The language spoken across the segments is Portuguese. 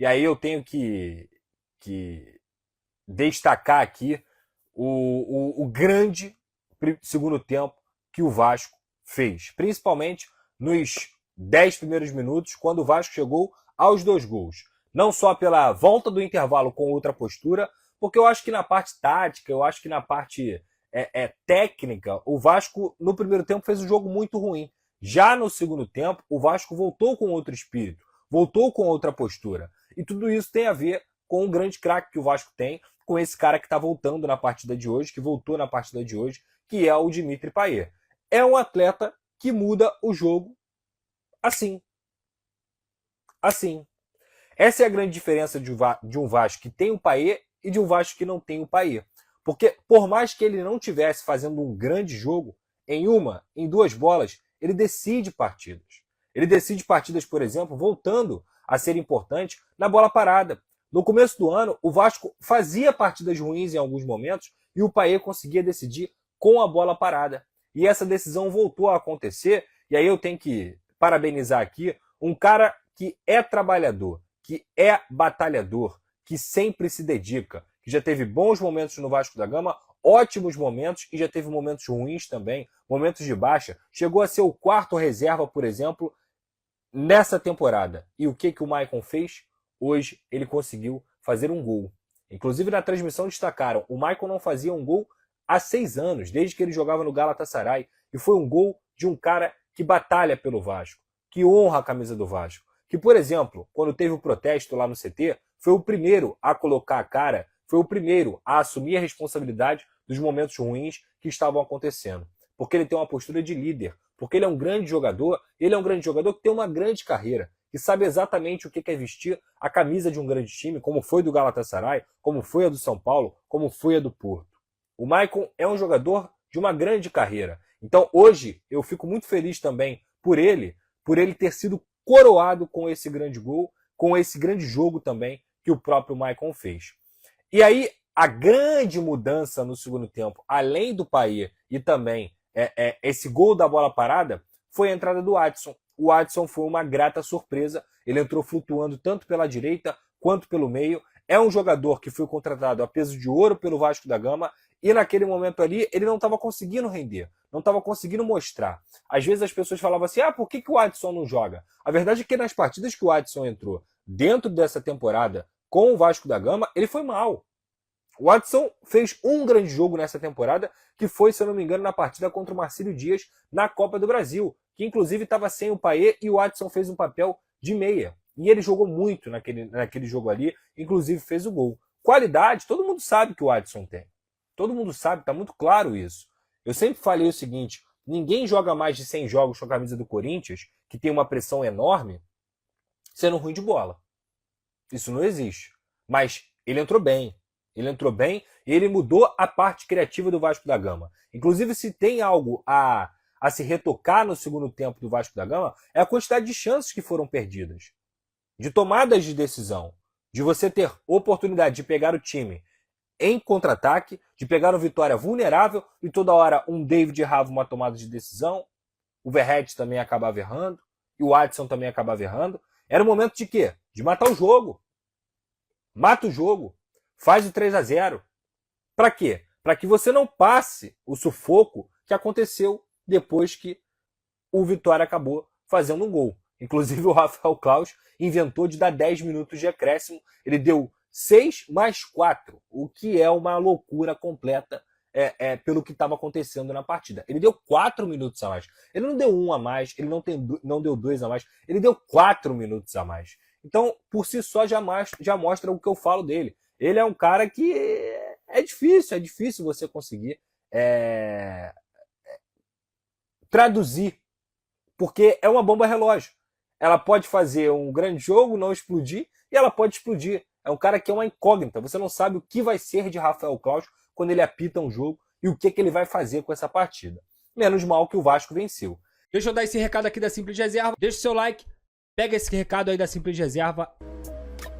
E aí eu tenho que destacar aqui o grande segundo tempo que o Vasco fez, principalmente nos 10 primeiros minutos, quando o Vasco chegou aos 2 gols. Não só pela volta do intervalo com outra postura, porque eu acho que na parte tática, eu acho que na parte técnica, o Vasco no primeiro tempo fez um jogo muito ruim. Já no segundo tempo, o Vasco voltou com outro espírito, voltou com outra postura. E tudo isso tem a ver com o grande craque que o Vasco tem, com esse cara que está voltando na partida de hoje, que voltou na partida de hoje, que é o Dimitri Payet. É um atleta que muda o jogo assim. Assim. Essa é a grande diferença de um Vasco que tem o Payet e de um Vasco que não tem o Payet. Porque por mais que ele não estivesse fazendo um grande jogo, em 2 bolas, ele decide partidas. Ele decide partidas, por exemplo, voltando a ser importante na bola parada. No começo do ano, o Vasco fazia partidas ruins em alguns momentos e o Payet conseguia decidir com a bola parada. E essa decisão voltou a acontecer, e aí eu tenho que parabenizar aqui um cara que é trabalhador, que é batalhador, que sempre se dedica, que já teve bons momentos no Vasco da Gama, ótimos momentos, e já teve momentos ruins também, momentos de baixa. Chegou a ser o 4º reserva, por exemplo, nessa temporada. E o que o Maicon fez? Hoje ele conseguiu fazer um gol. Inclusive na transmissão destacaram, o Maicon não fazia um gol há 6 anos, desde que ele jogava no Galatasaray. E foi um gol de um cara que batalha pelo Vasco, que honra a camisa do Vasco. Que, por exemplo, quando teve o protesto lá no CT, foi o primeiro a colocar a cara, foi o primeiro a assumir a responsabilidade dos momentos ruins que estavam acontecendo. Porque ele tem uma postura de líder, porque ele é um grande jogador, que tem uma grande carreira, que sabe exatamente o que é vestir a camisa de um grande time, como foi do Galatasaray, como foi a do São Paulo, como foi a do Porto. O Maicon é um jogador de uma grande carreira. Então hoje eu fico muito feliz também por ele ter sido coroado com esse grande gol, com esse grande jogo também que o próprio Maicon fez. E aí a grande mudança no segundo tempo, além do Payet e também esse gol da bola parada, foi a entrada do Adson. O Adson foi uma grata surpresa, ele entrou flutuando tanto pela direita quanto pelo meio. É um jogador que foi contratado a peso de ouro pelo Vasco da Gama e naquele momento ali ele não estava conseguindo render, não estava conseguindo mostrar. Às vezes as pessoas falavam assim, por que o Adson não joga? A verdade é que nas partidas que o Adson entrou dentro dessa temporada com o Vasco da Gama, ele foi mal. O Adson fez um grande jogo nessa temporada, que foi, se eu não me engano, na partida contra o Marcílio Dias na Copa do Brasil, que inclusive estava sem o Payet e o Adson fez um papel de meia. E ele jogou muito naquele jogo ali, inclusive fez o gol. Qualidade, todo mundo sabe que o Adson tem. Todo mundo sabe, está muito claro isso. Eu sempre falei o seguinte, ninguém joga mais de 100 jogos com a camisa do Corinthians, que tem uma pressão enorme, sendo ruim de bola. Isso não existe. Mas ele entrou bem. Ele entrou bem e ele mudou a parte criativa do Vasco da Gama. Inclusive, se tem algo a se retocar no segundo tempo do Vasco da Gama, é a quantidade de chances que foram perdidas. De tomadas de decisão. De você ter oportunidade de pegar o time em contra-ataque, de pegar uma vitória vulnerável e toda hora um David errava uma tomada de decisão, o Verratti também acabava errando, e o Adson também acabava errando. Era o momento de quê? De matar o jogo. Mata o jogo. Faz o 3-0. Para quê? Para que você não passe o sufoco que aconteceu depois que o Vitória acabou fazendo um gol. Inclusive o Rafael Claus inventou de dar 10 minutos de acréscimo. Ele deu 6 mais 4, o que é uma loucura completa pelo que estava acontecendo na partida. Ele deu 4 minutos a mais. Ele não deu 1 a mais, ele não deu 2 a mais, ele deu 4 minutos a mais. Então, por si só, já mostra o que eu falo dele. Ele é um cara que é difícil você conseguir traduzir, porque é uma bomba relógio. Ela pode fazer um grande jogo, não explodir, e ela pode explodir. É um cara que é uma incógnita. Você não sabe o que vai ser de Rafael Claus quando ele apita um jogo e o que ele vai fazer com essa partida. Menos mal que o Vasco venceu. Deixa eu dar esse recado aqui da Simples Reserva. Deixa o seu like, pega esse recado aí da Simples Reserva.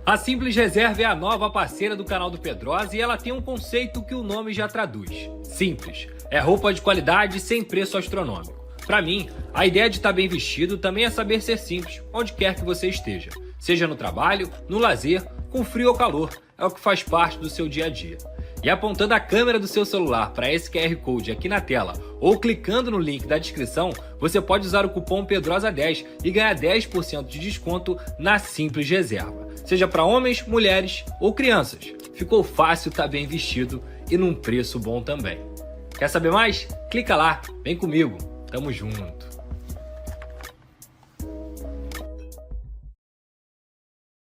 A Simples Reserva é a nova parceira do canal do Pedrosa e ela tem um conceito que o nome já traduz. Simples. É roupa de qualidade sem preço astronômico. Para mim, a ideia de estar bem vestido também é saber ser simples, onde quer que você esteja. Seja no trabalho, no lazer, com frio ou calor, é o que faz parte do seu dia a dia. E apontando a câmera do seu celular para esse QR Code aqui na tela ou clicando no link da descrição, você pode usar o cupom PEDROSA10 e ganhar 10% de desconto na Simples Reserva. Seja para homens, mulheres ou crianças. Ficou fácil, tá bem vestido e num preço bom também. Quer saber mais? Clica lá, vem comigo, tamo junto.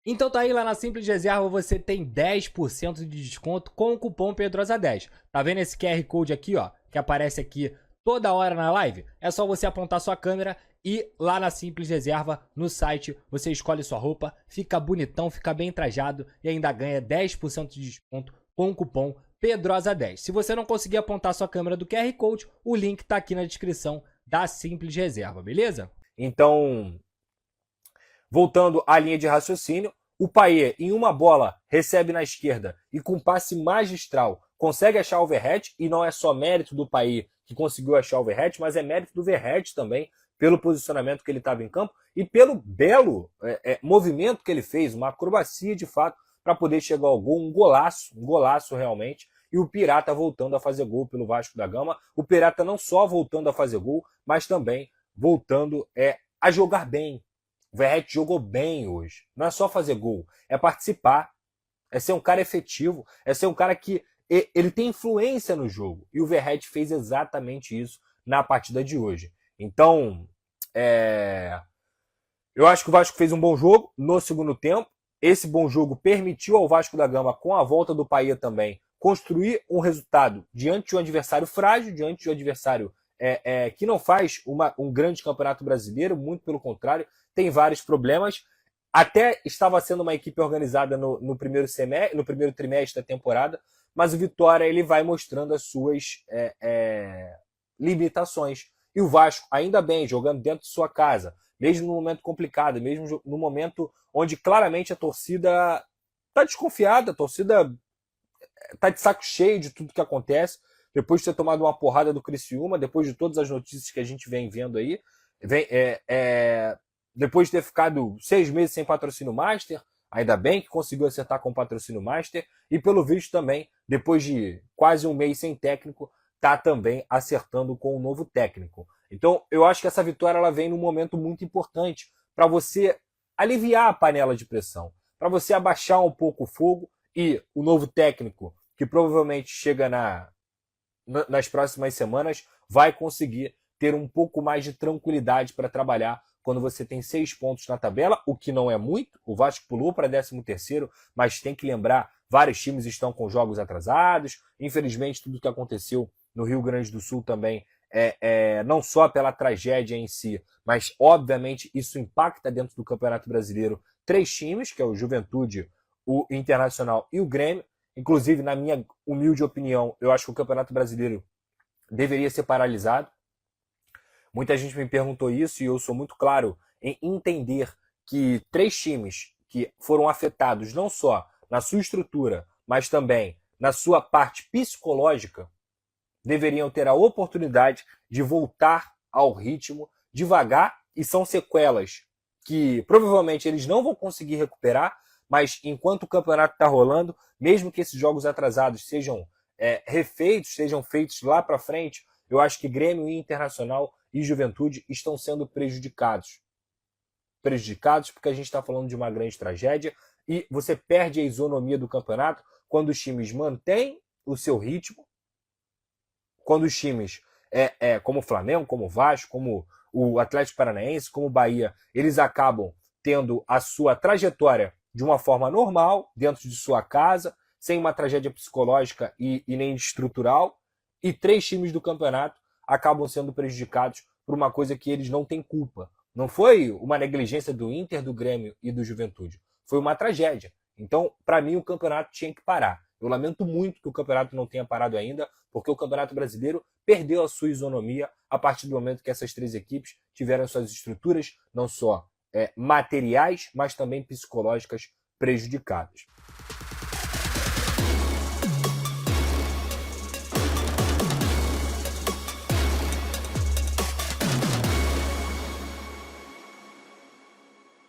Então tá aí, lá na Simples Reserva você tem 10% de desconto com o cupom PEDROSA10. Tá vendo esse QR Code aqui, ó, que aparece aqui toda hora na live? É só você apontar sua câmera e lá na Simples Reserva, no site, você escolhe sua roupa, fica bonitão, fica bem trajado e ainda ganha 10% de desconto com o cupom PEDROSA10. Se você não conseguir apontar sua câmera do QR Code, o link tá aqui na descrição da Simples Reserva, beleza? Então, voltando à linha de raciocínio, o Payet, em uma bola, recebe na esquerda e com passe magistral consegue achar o overhead, e não é só mérito do Payet que conseguiu achar o overhead, mas é mérito do Verratti também, pelo posicionamento que ele estava em campo e pelo belo movimento que ele fez, uma acrobacia de fato, para poder chegar ao gol, um golaço realmente, e o Pirata voltando a fazer gol pelo Vasco da Gama, o Pirata não só voltando a fazer gol, mas também voltando a jogar bem. O Verratti jogou bem hoje. Não é só fazer gol, é participar, é ser um cara efetivo, é ser um cara que ele tem influência no jogo. E o Verratti fez exatamente isso na partida de hoje. Então, eu acho que o Vasco fez um bom jogo no segundo tempo. Esse bom jogo permitiu ao Vasco da Gama, com a volta do Payet também, construir um resultado diante de um adversário frágil, diante de um adversário que não faz um grande campeonato brasileiro, muito pelo contrário, tem vários problemas. Até estava sendo uma equipe organizada no primeiro trimestre da temporada, mas o Vitória ele vai mostrando as suas limitações. E o Vasco, ainda bem, jogando dentro de sua casa, mesmo no momento complicado, mesmo no momento onde claramente a torcida está desconfiada, a torcida está de saco cheio de tudo que acontece, depois de ter tomado uma porrada do Criciúma, depois de todas as notícias que a gente vem vendo aí, depois de ter ficado 6 meses sem patrocínio Master, ainda bem que conseguiu acertar com o patrocínio Master, e pelo visto também, depois de quase um mês sem técnico, está também acertando com o novo técnico. Então eu acho que essa vitória ela vem num momento muito importante para você aliviar a panela de pressão, para você abaixar um pouco o fogo, e o novo técnico, que provavelmente chega nas próximas semanas, vai conseguir ter um pouco mais de tranquilidade para trabalhar quando você tem 6 pontos na tabela, o que não é muito. O Vasco pulou para 13º, mas tem que lembrar, vários times estão com jogos atrasados. Infelizmente, tudo que aconteceu no Rio Grande do Sul também, não só pela tragédia em si, mas obviamente isso impacta dentro do Campeonato Brasileiro 3 times, que é o Juventude, o Internacional e o Grêmio. Inclusive, na minha humilde opinião, eu acho que o Campeonato Brasileiro deveria ser paralisado. Muita gente me perguntou isso e eu sou muito claro em entender que 3 times que foram afetados não só na sua estrutura, mas também na sua parte psicológica, deveriam ter a oportunidade de voltar ao ritmo devagar, e são sequelas que provavelmente eles não vão conseguir recuperar, mas enquanto o campeonato está rolando, mesmo que esses jogos atrasados sejam refeitos, sejam feitos lá para frente, eu acho que Grêmio, Internacional e Juventude estão sendo prejudicados. Prejudicados porque a gente está falando de uma grande tragédia e você perde a isonomia do campeonato quando os times mantêm o seu ritmo, quando os times, como o Flamengo, como o Vasco, como o Atlético Paranaense, como o Bahia, eles acabam tendo a sua trajetória de uma forma normal, dentro de sua casa, sem uma tragédia psicológica e nem estrutural, e 3 times do campeonato acabam sendo prejudicados por uma coisa que eles não têm culpa. Não foi uma negligência do Inter, do Grêmio e do Juventude. Foi uma tragédia. Então, para mim, o campeonato tinha que parar. Eu lamento muito que o campeonato não tenha parado ainda, porque o Campeonato Brasileiro perdeu a sua isonomia a partir do momento que essas 3 equipes tiveram suas estruturas, não só materiais, mas também psicológicas prejudicadas.